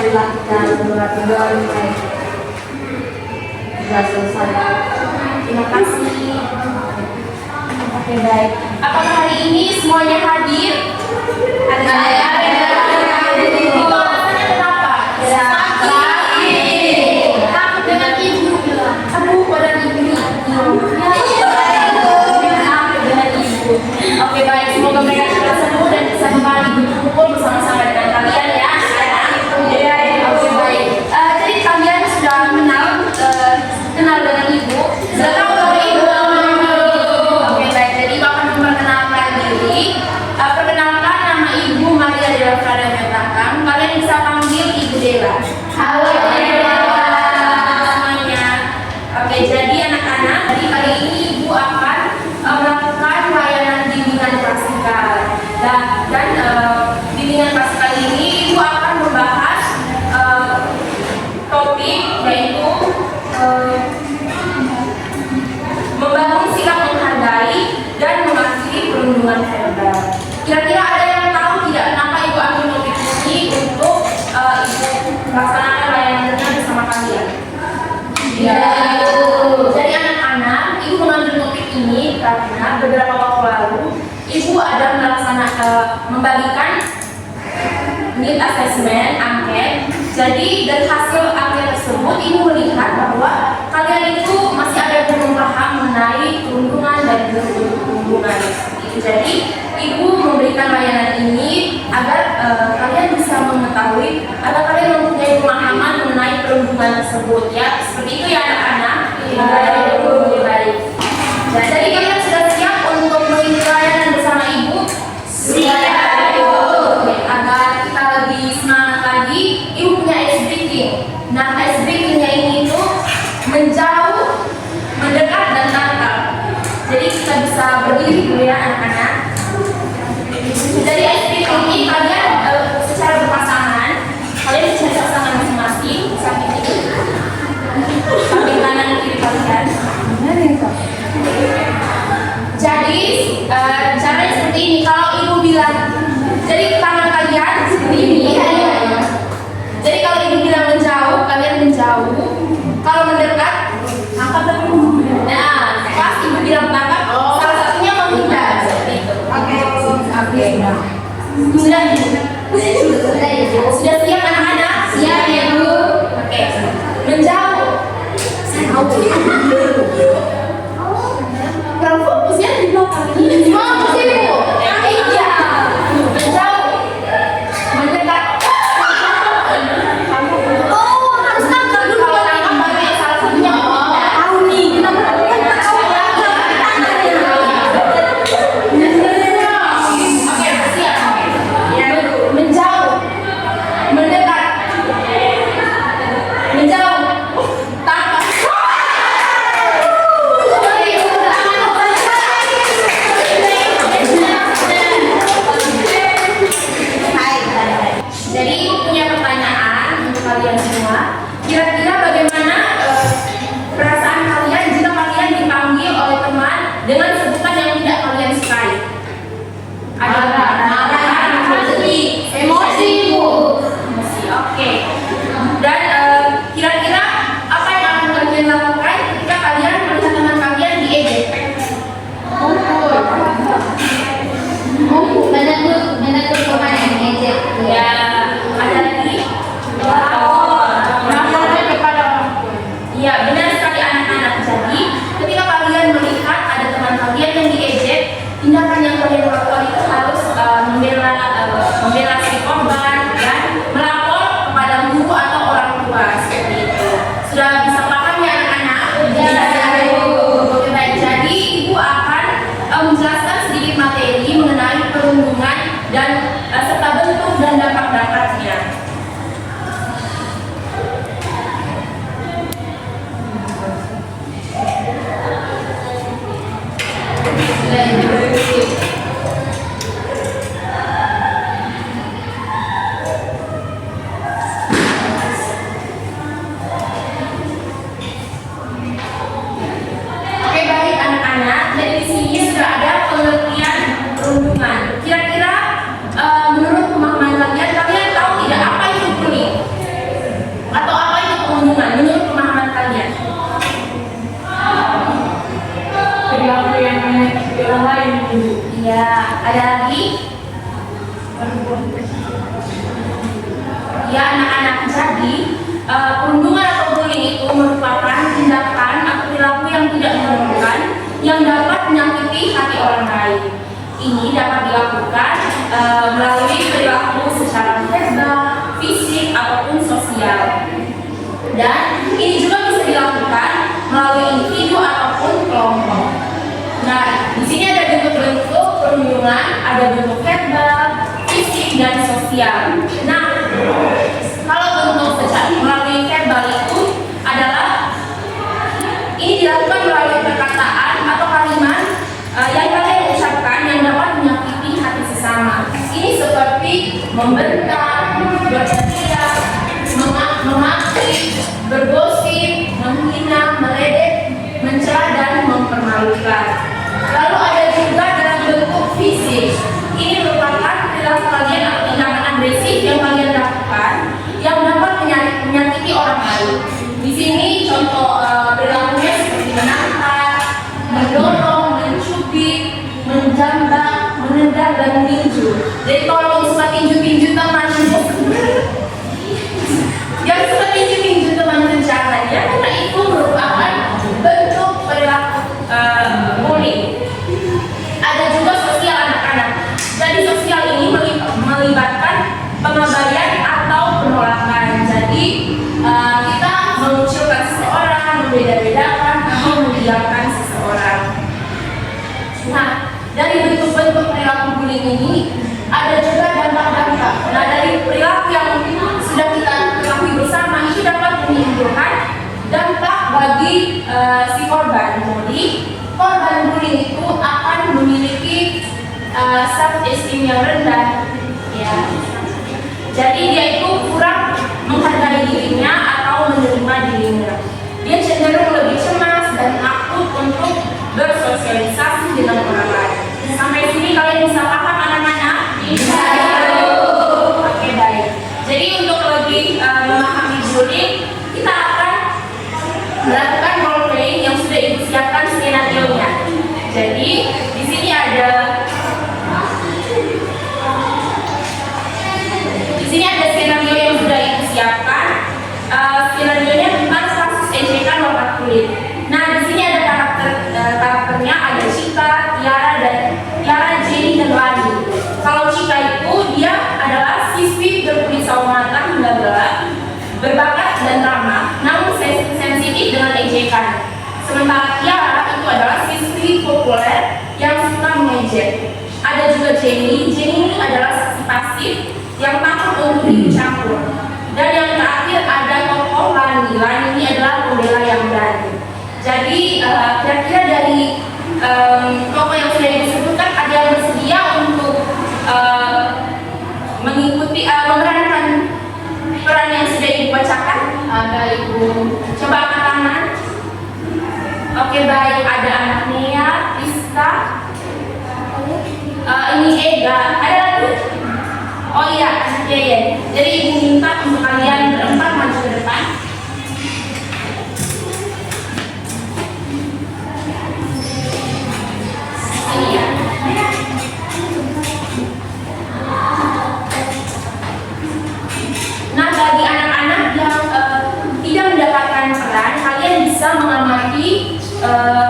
marilah kita berdoa lebih baik. Sudah selesai. Terima kasih. Oke, baik. Apakah hari ini semuanya hadir? Ada. Kenapa? Takut dengan ibu. Aduh, pada ibu. Oke, baik. Semoga mereka cepat sembuh dan bisa kembali berkumpul bersama-sama dengan kalian ya. Oke, baik. Jadi kalian sudah kenal dengan ibu. Sudah tahu bahwa ibu. Oke, baik. Jadi ibu akan memperkenalkan diri. Perkenalkan, nama ibu Maria Dela Prada Metrakam. Kalian bisa panggil Ibu Dela. Halo semuanya. Oke, jadi anak-anak, dari kali ini ibu akan melakukan layanan bimbingan praktikal. Dan bimbingan praktikal ini ibu akan membahas topik yaitu membangun sikap menghargai dan mengakhiri perundungan verbal. Kira-kira ada yang tahu tidak kenapa ibu ambil topik ini untuk ibu melaksanakan layanannya bersama kalian? Jadi anak-anak, ibu mengambil topik ini karena beberapa waktu lalu ibu ada membagikan need assessment angket. Jadi dari hasil angket tersebut ibu melihat bahwa kalian itu masih ada belum paham mengenai perundungan dan perundungan. Jadi ibu memberikan layanan ini agar kalian bisa mengetahui, agar kalian mempunyai pemahaman mengenai perundungan tersebut ya. Seperti itu ya anak-anak. Baik. Nah, jadi kalian sudah siap untuk mengikuti layanan bersama ibu? Siap. Oke, agar kita lebih semangat lagi, ibu punya ice breaking. Nah, ice breakingnya ini itu menjauh, mendekat dan tangkap. Jadi kita bisa berdiri dulu ya anak-anak. Dari ice breaking ini kalian secara berpasangan, kalian bisa cari pasangan masing-masing, samping ini, samping kanan kiri kalian. Jadi caranya seperti ini. Kalau ibu bilang, jadi tangan kalian seperti ini. Jadi kalau ibu bilang menjauh, kalian menjauh. Kalau mendekat, angkat dulu. Nah, pas ibu bilang tangkap, salah satunya menghindar seperti itu. Oke. Sudah siap anak-anak? Siap ya bu. Oke. Menjauh. Kurang fokus ya di belakang ini. Fokus ibu. Iya. Menjauh. Mendekat. Oh, harus tangkap dulu. Kalau tangkap baru salah satunya menghindar. Tahu nih, kenapa Oke, siap. Menjauh. Mendekat. Menjauh. Tangkap. Jadi punya pertanyaan untuk kalian semua. Kira-kira bagaimana perasaan kalian jika kalian dipanggil oleh teman dengan sebutan yang tidak kalian sukai? Ada marah, sedih, emosi, emosi. Oke. Dan kira-kira apa yang akan kalian lakukan ketika kalian melihat teman kalian diejek? Menegur teman yang ngejek. Ya, ada lagi. Ya, ada lagi? Ya anak-anak, jadi perundungan atau bullying itu merupakan tindakan atau perilaku yang tidak menyenangkan yang dapat menyakiti hati orang lain. Ini dapat dilakukan melalui perilaku secara verbal, fisik ataupun sosial. Dan ini juga bisa dilakukan melalui individu ataupun kelompok. Nah, di sini ada bentuk-bentuk perundungan, ada bentuk verbal, fisik dan sosial. Nah, kalau bentuk melalui verbal itu adalah ini dilakukan melalui perkataan atau kalimat yang kalian ucapkan yang dapat menyakiti hati sesama. Ini seperti membentak, berteriak, memaki, bergosip, menghina, meledek, mencela dan mempermalukan. Lalu ada juga dalam bentuk fisik. Ini merupakan perilaku kalian atau tindakan agresif yang kalian lakukan yang dapat menyakiti orang lain. Di sini contoh perilakunya seperti menangkap, mendorong, mencubit, menjambak, menendang dan meninju. Jadi kalau suka tinju-tinju teman, yang suka tinju-tinju teman jangan ya, karena itu merupakan bentuk perilaku bullying. Ada juga sosial anak-anak. Jadi sosial ini melibatkan pengabaian atau penolakan. Jadi kita mengucilkan seseorang, membeda-bedakan atau mendiamkan seseorang. Nah, dari bentuk-bentuk perilaku bullying ini ada juga dampak-dampak. Nah, dari perilaku yang sudah kita ketahui bersama itu dapat menimbulkan dampak bagi si korban. Jadi korban bullying itu akan memiliki self esteem yang rendah, ya. Jadi dia itu kurang menghargai dirinya atau menerima dirinya. Dia cenderung lebih cemas dan takut untuk bersosialisasi dengan orang lain. Sampai sini kalian bisa paham anak-anak? Bisa. Oke, baik. Jadi untuk lebih memahami bullying, kita akan melakukan role playing yang sudah ibu siapkan skenario-nya. Jadi di sini ada skenario yang sudah ibu siapkan. Skenario-nya tentang kasus ejekan warna kulit. Nah, di sini ada karakternya, ada Cika, Tiara, Jenny dan Lani. Kalau Cika itu dia adalah siswi berkulit sawo matang hingga gelap, berbakat dan ramah, namun sensitif dengan ejekan. Sementara Tiara itu adalah siswi populer yang suka mengejek. Ada juga Jenny ini adalah saksi pasif yang takut untuk dicampur. Dan yang terakhir ada tokoh Lani ini adalah pembela yang berani. Jadi kira-kira dari tokoh yang sudah disebutkan ada yang bersedia untuk mengikuti memerankan peran yang sudah ibu bacakan? Ada ibu. Coba angkat tangan. Oke, baik, ada anak Nia, Rizka, ini Ega, ada lagi? Oh iya, anak Yayan. Jadi ibu minta untuk kalian berempat maju ke depan. Ini ya. Nah, bagi anak-anak yang tidak mendapatkan peran, kalian bisa mengamati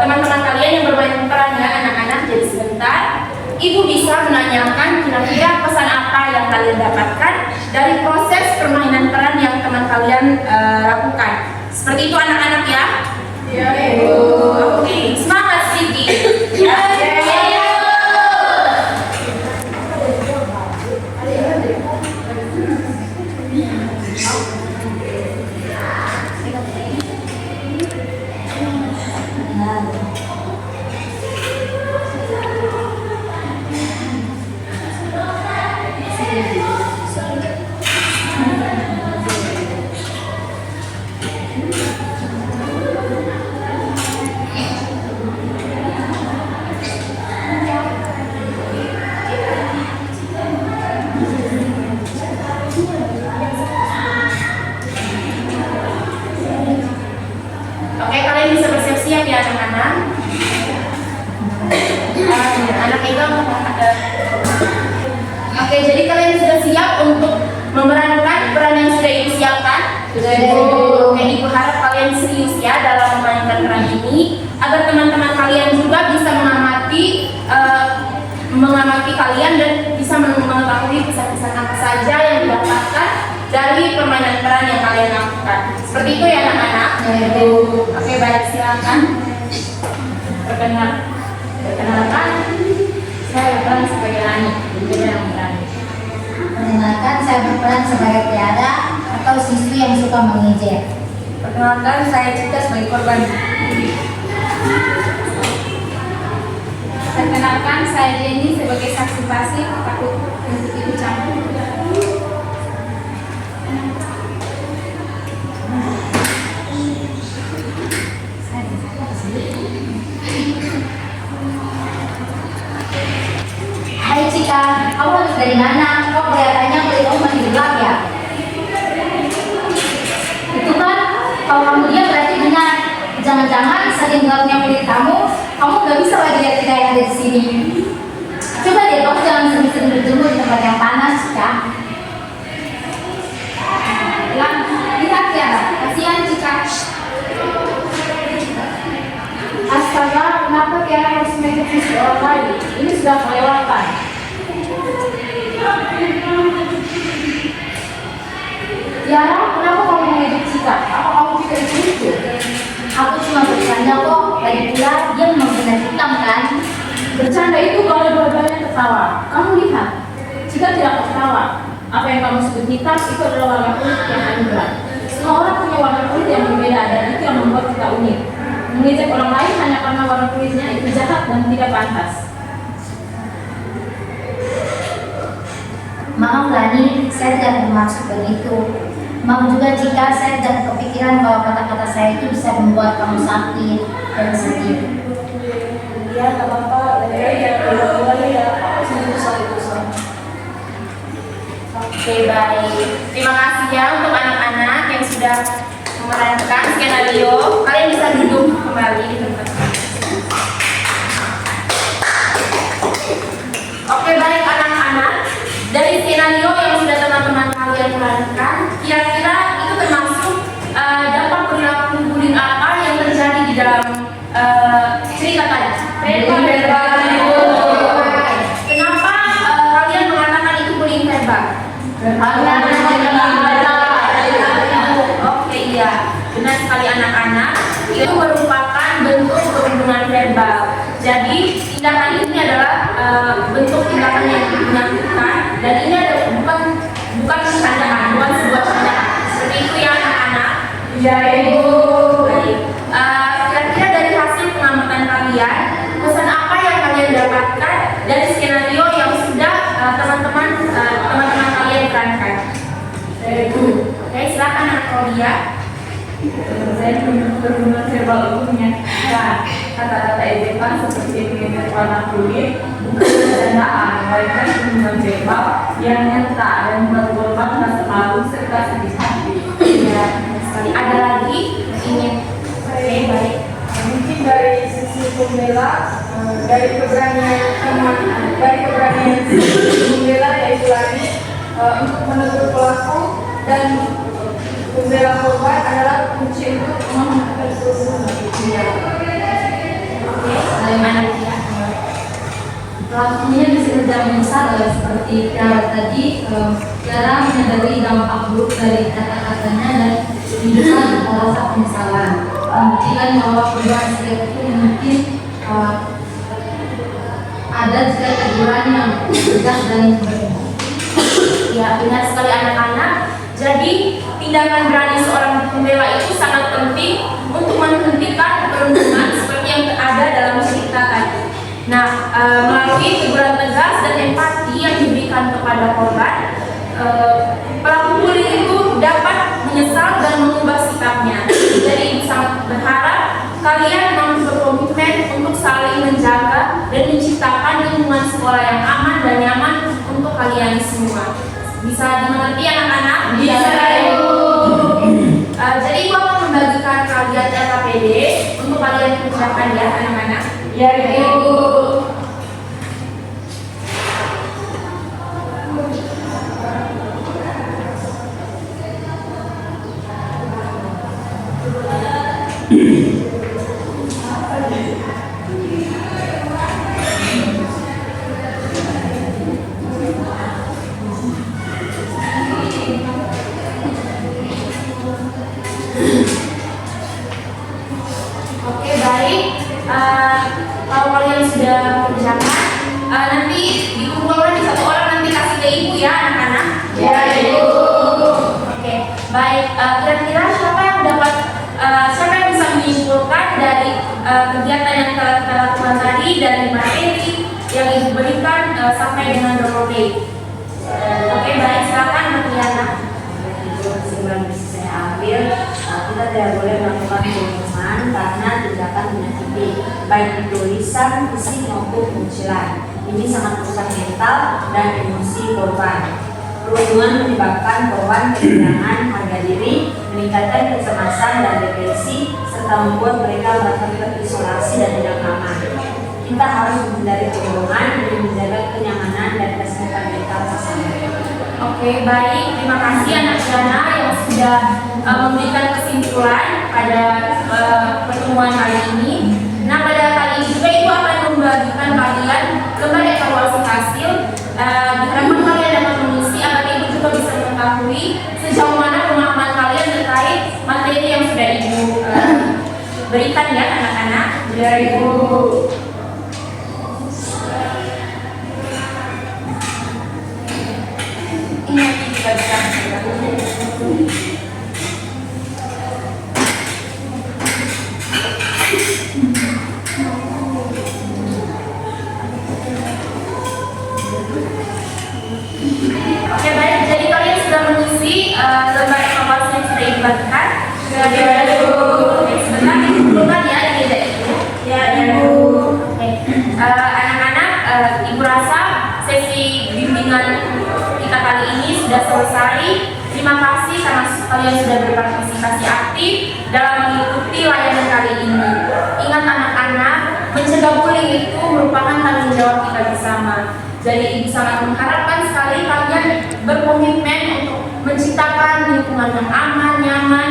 teman-teman kalian yang bermain perannya anak-anak. Jadi sebentar, ibu bisa menanyakan kira-kira pesan apa yang kalian dapatkan dari proses permainan peran yang teman kalian lakukan. Seperti itu anak-anak ya? Iya, ibu. Oke, semangat Sigi. Ya. Oke, jadi kalian sudah siap untuk memerankan peran yang sudah Ibu siapkan? Sudah. Oke, Ibu harap kalian serius ya dalam memainkan peran ini, agar teman-teman kalian juga bisa mengamati kalian dan bisa mengetahui pesan-pesan apa saja yang didapatkan dari permainan peran yang kalian lakukan. Seperti itu ya anak-anak? Oke, baik, silakan. Perkenalkan, saya berperan sebagai Ani, yang berani. Perkenalkan, saya berperan sebagai Tiara atau siswi yang suka mengejek. Perkenalkan, saya Cika sebagai korban. Perkenalkan, saya Jenny sebagai saksi pasif takut untuk ikut campur. Hai Cika, kamu habis dari mana? Kok kelihatannya kulit kamu masih gelap ya? Itu kan, kalau kamu diam berarti benar. Jangan-jangan saking gelapnya kulit kamu nggak bisa lagi lihat kita yang ada di sini. Coba deh, kamu jangan sering-sering berjemur di tempat yang panas, Cika. Lihat ya, kasihan Cika. Astaga, kenapa Tiara harus mengikuti orang lain? Ini sudah kelewatan. Tiara, kenapa kamu mengejek Cika? Apa kamu tidak lucu? Aku cuma bercanda kok. Lagi pula dia memang benar hitam kan? Bercanda itu kalau dua-duanya tertawa. Kamu lihat, Cika tidak tertawa. Apa yang kamu sebut hitam itu adalah warna kulit yang anugerah. Semua orang punya warna kulit yang berbeda dan itu yang membuat kita unik. Mengejek orang lain hanya karena warna kulitnya itu jahat dan tidak pantas. Maaf Lani, saya tidak bermaksud begitu. Maaf juga jika saya tidak kepikiran bahwa kata-kata saya itu bisa membuat kamu sakit dan sedih. Ya, tak apa-apa. Ya, Oke, baik. Terima kasih ya untuk anak-anak yang sudah memerankan skenario. Kalian bisa duduk kembali di tempat. Oke, baik anak-anak. Dari skenario yang sudah teman-teman kalian perankan, kira-kira itu termasuk dampak perilaku bullying apa yang terjadi di dalam cerita tadi? Kenapa kalian mengatakan itu bullying verbal? Oke, iya, benar sekali anak-anak. Itu merupakan bentuk perundungan verbal. Jadi tindakan ini adalah bentuk tindakan yang menyakitkan dan ini adalah bukan candaan, bukan sebuah candaan. Seperti itu ya anak-anak. Ya Ibu. Baik. Kira-kira dari hasil pengamatan kalian, pesan apa yang kalian dapatkan dari skenario yang sudah teman-teman kalian perankan? Oke, silakan anak Claudia. Saya perundungan verbal itu menyakitkan. Kata-kata ejekan seperti mengingat warna kulit bukan candaan, melainkan perundungan verbal yang nyata dan membuat korban merasa malu serta sedih hati. Ya, sekali. Ada lagi ingin? Oke, baik. Mungkin dari sisi pembela, dari keberanian pembela yaitu Lani untuk menegur pelaku dan pembela korban adalah kunci untuk menghentikan perundungan. Bagaimana dia? Pelakunya bisa tidak menyesal seperti Tiara tadi. Tiara menyadari dampak buruk dari kata-katanya dan bisa merasa penyesalan. Membuktikan bahwa perubahan sikap itu mungkin ada juga teguran yang tegas dan berbeda. Ya, benar sekali anak-anak. Jadi tindakan berani seorang pembela itu sangat penting untuk menghentikan perundungan seperti yang ada dalam cerita tadi. Nah, melalui teguran tegas dan empati yang diberikan kepada korban, pelaku bullying itu dapat menyesal dan mengubah sikapnya. Jadi sangat berharap kalian mampu berkomitmen untuk saling menjaga dan menciptakan lingkungan sekolah yang aman dan nyaman untuk kalian semua. Bisa dimengerti anak-anak? Bisa, Ibu. Jadi Ibu akan membagikan kalian LKPD untuk kalian kerjakan ya anak-anak. Ya Ibu. Oke, baik. Kalau kalian sudah mengerjakan, nanti dikumpulkan di satu orang, nanti kasih ke ibu ya anak-anak. Ya, Ibu. Oke, baik. Kira-kira siapa yang dapat, siapa yang bisa menyimpulkan dari kegiatan yang telah kita lakukan tadi, dari materi yang ibu berikan sampai dengan double day? Oke, baik. Silakan Marliana. Kesimpulan bisa saya ambil, kita tidak boleh melakukan pembunuhan karena tindakan menyakiti, baik itu lisan, fisik maupun pengucilan. Ini sangat merusak mental dan emosi korban. Perundungan menyebabkan korban kehilangan harga diri, meningkatkan kecemasan dan depresi, serta membuat mereka merasa terisolasi dan tidak aman. Kita harus menghindari perundungan demi menjaga kenyamanan dan kesehatan mental sesama. Oke, baik. Terima kasih anak Jana yang sudah memberikan kesimpulan pada pertemuan kali ini. Nah, pada kali ini juga Ibu akan membagikan kalian lembar evaluasi hasil. Diharapkan kalian dapat mengisi agar Ibu juga bisa mengetahui sejauh mana pemahaman kalian terkait materi yang sudah Ibu berikan ya anak-anak. Ya, Ibu. Ini nanti kita bisa Oke, baik. Jadi kalian sudah mengisi lembar evaluasi yang sudah dibagikan. Oke, sebentar dikumpulkan ya ini deh. Ya, Ibu. Oke, anak-anak, Ibu rasa sesi bimbingan kita kali ini sudah selesai. Terima kasih karena kalian sudah berpartisipasi aktif dalam mengikuti layanan kali ini. Ingat anak-anak, mencegah bullying itu merupakan tanggung jawab kita bersama. Jadi Ibu sangat mengharapkan sekali kalian berkomitmen untuk menciptakan lingkungan yang aman, nyaman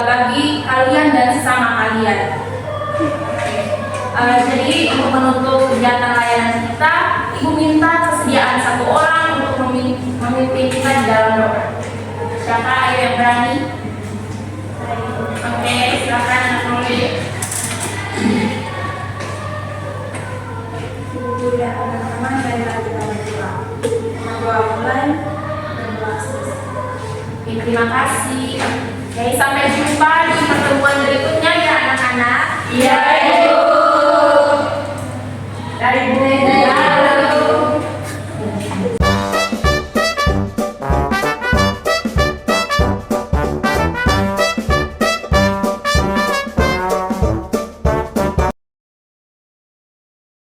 bagi kalian dan sesama kalian. Jadi untuk menutup kegiatan layanan kita, Ibu minta kesediaan satu orang untuk memimpin kita di dalam doa. Siapa ayo yang berani? Oke, silakan anak Nuri. Ya, teman-teman, dari kita berdoa. Doa mulai dan doa selesai. Oke, terima kasih. Oke, sampai jumpa di pertemuan berikutnya ya anak-anak. Iya.